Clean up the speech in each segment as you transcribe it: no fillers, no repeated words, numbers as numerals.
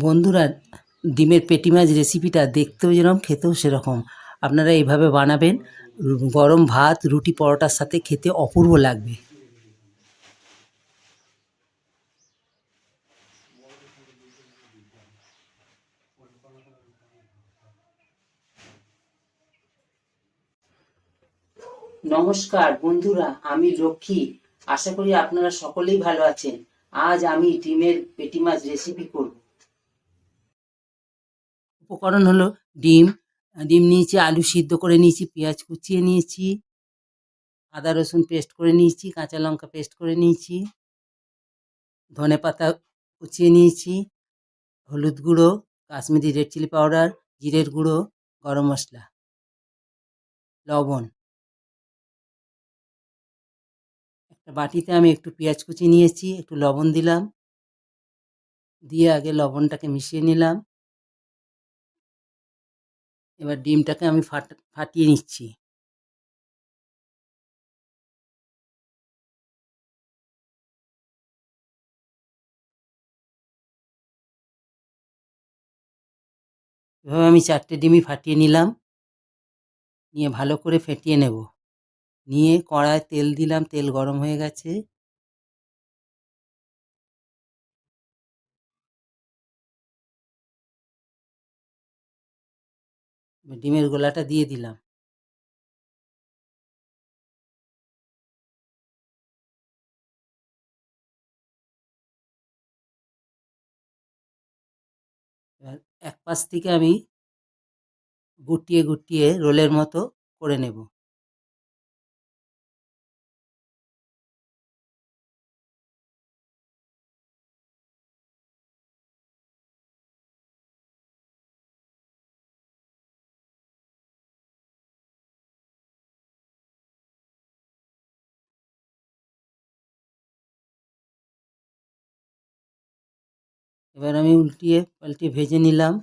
বন্ধুরা, ডিমের পেটি মাছ রেসিপিটা দেখতেও যেরকম খেতেও সেরকম। আপনারা এইভাবে বানাবেন, গরম ভাত, রুটি, পরোটার সাথে খেতে অপূর্ব লাগবে। নমস্কার বন্ধুরা, আমি লক্ষ্মী। আশা করি আপনারা সকলেই ভালো আছেন। আজ আমি ডিমের পেটি মাছ রেসিপি করব। উপকরণ হলো ডিম, ডিম নিয়েছি, আলু সিদ্ধ করে নিয়েছি, পেঁয়াজ কুচিয়ে নিয়েছি, আদা রসুন পেস্ট করে নিয়েছি, কাঁচা লঙ্কা পেস্ট করে নিয়েছি, ধনেপাতা কুচিয়ে নিয়েছি, হলুদ গুঁড়ো, কাশ্মীরি রেড চিলি পাউডার, জিরের গুঁড়ো, গরম মশলা, লবণ। একটা বাটিতে আমি একটু পেঁয়াজ কুচি নিয়েছি, একটু লবণ দিলাম, দিয়ে আগে লবণটাকে মিশিয়ে নিলাম। এবার ডিমটাকে আমি ফাটিয়ে নিচ্ছি। এভাবে আমি 4টে ডিমই ফাটিয়ে নিলাম, নিয়ে ভালো করে ফেটিয়ে নেব। নিয়ে কড়ায় তেল দিলাম, তেল গরম হয়ে গেছে। ডিমের গোলাটা দিয়ে দিলাম। এবার এক পাশ থেকে আমি গুটিয়ে গুটিয়ে রোলের মতো করে নেব। এবার আমি উল্টিয়ে পাল্টিয়ে ভেজে নিলাম।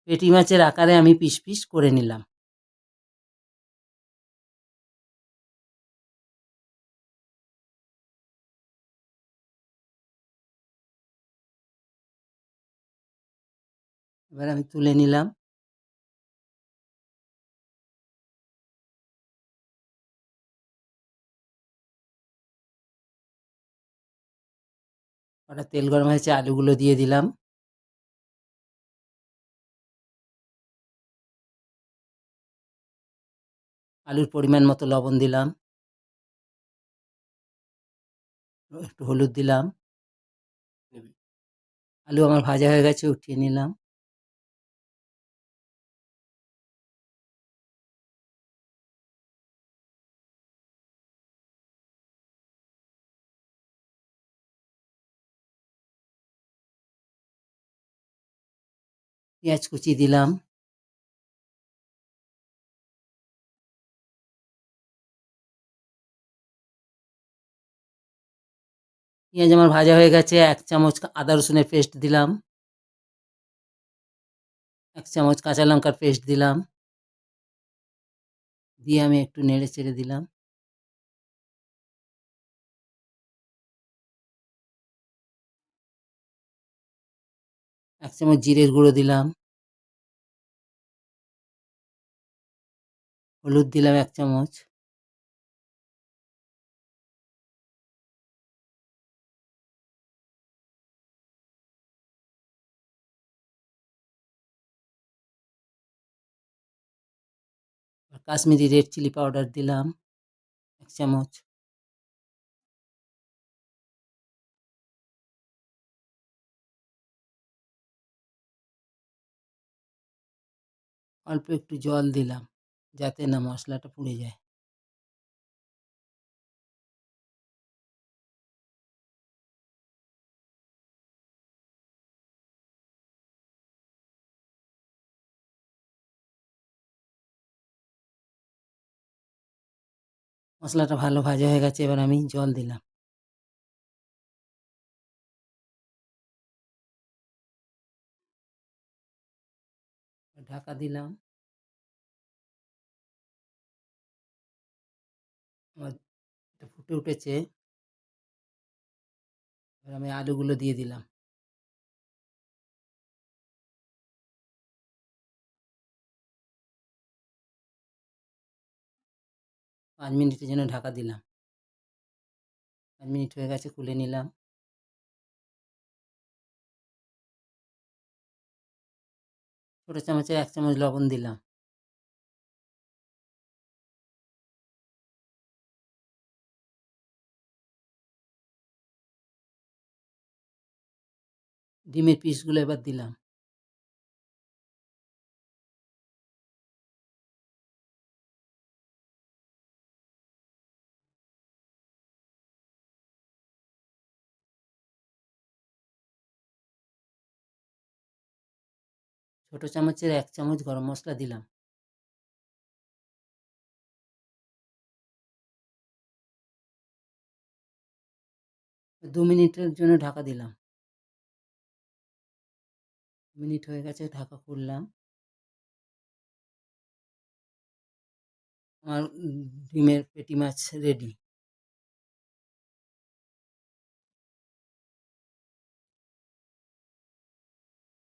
পেটি মাছের আকারে আমি পিস পিস করে নিলাম। এবার আমি তুলে নিলাম। ওটা তেল গরম হয়েছে, আলুগুলো দিয়ে দিলাম। আলুর পরিমাণ মতো লবণ দিলাম, একটু হলুদ দিলাম। আলু আমার ভাজা হয়ে গেছে, উঠিয়ে নিলাম। পেঁয়াজ কুচি দিলাম। পেঁয়াজ আমার ভাজা হয়ে গেছে, 1 চামচ আদা রসুনের পেস্ট দিলাম, 1 চামচ কাঁচা লঙ্কার পেস্ট দিলাম, দিয়ে আমি একটু নেড়ে চেড়ে দিলাম। 1 চামচ জিরের গুঁড়ো দিলাম, হলুদ দিলাম 1 চামচ, কাশ্মীরি রেড চিলি পাউডার দিলাম 1 চামচ, অল্প একটু জল দিলাম যাতে না মশলাটা পুড়ে যায়। মশলাটা ভালো ভাজা হয়ে গেছে, এবার আমি জল দিলাম। ঢাকা দিলাম। আমার এটা ফুটে উঠেছে, এবার আমি আলুগুলো দিয়ে দিলাম। পাঁচ মিনিটের জন্য ঢাকা দিলাম। 5 মিনিট হয়ে গেছে, খুলে নিলাম। ছোটো চামচে 1 চামচ লবণ দিলাম। ডিমের পিসগুলো এবার দিলাম। ছোটো চামচের 1 চামচ গরম মশলা দিলাম। 2 মিনিটের জন্য ঢাকা দিলাম। মিনিট হয়ে গেছে, ঢাকা খুললাম। আমার ডিমের পেটি মাছ রেডি।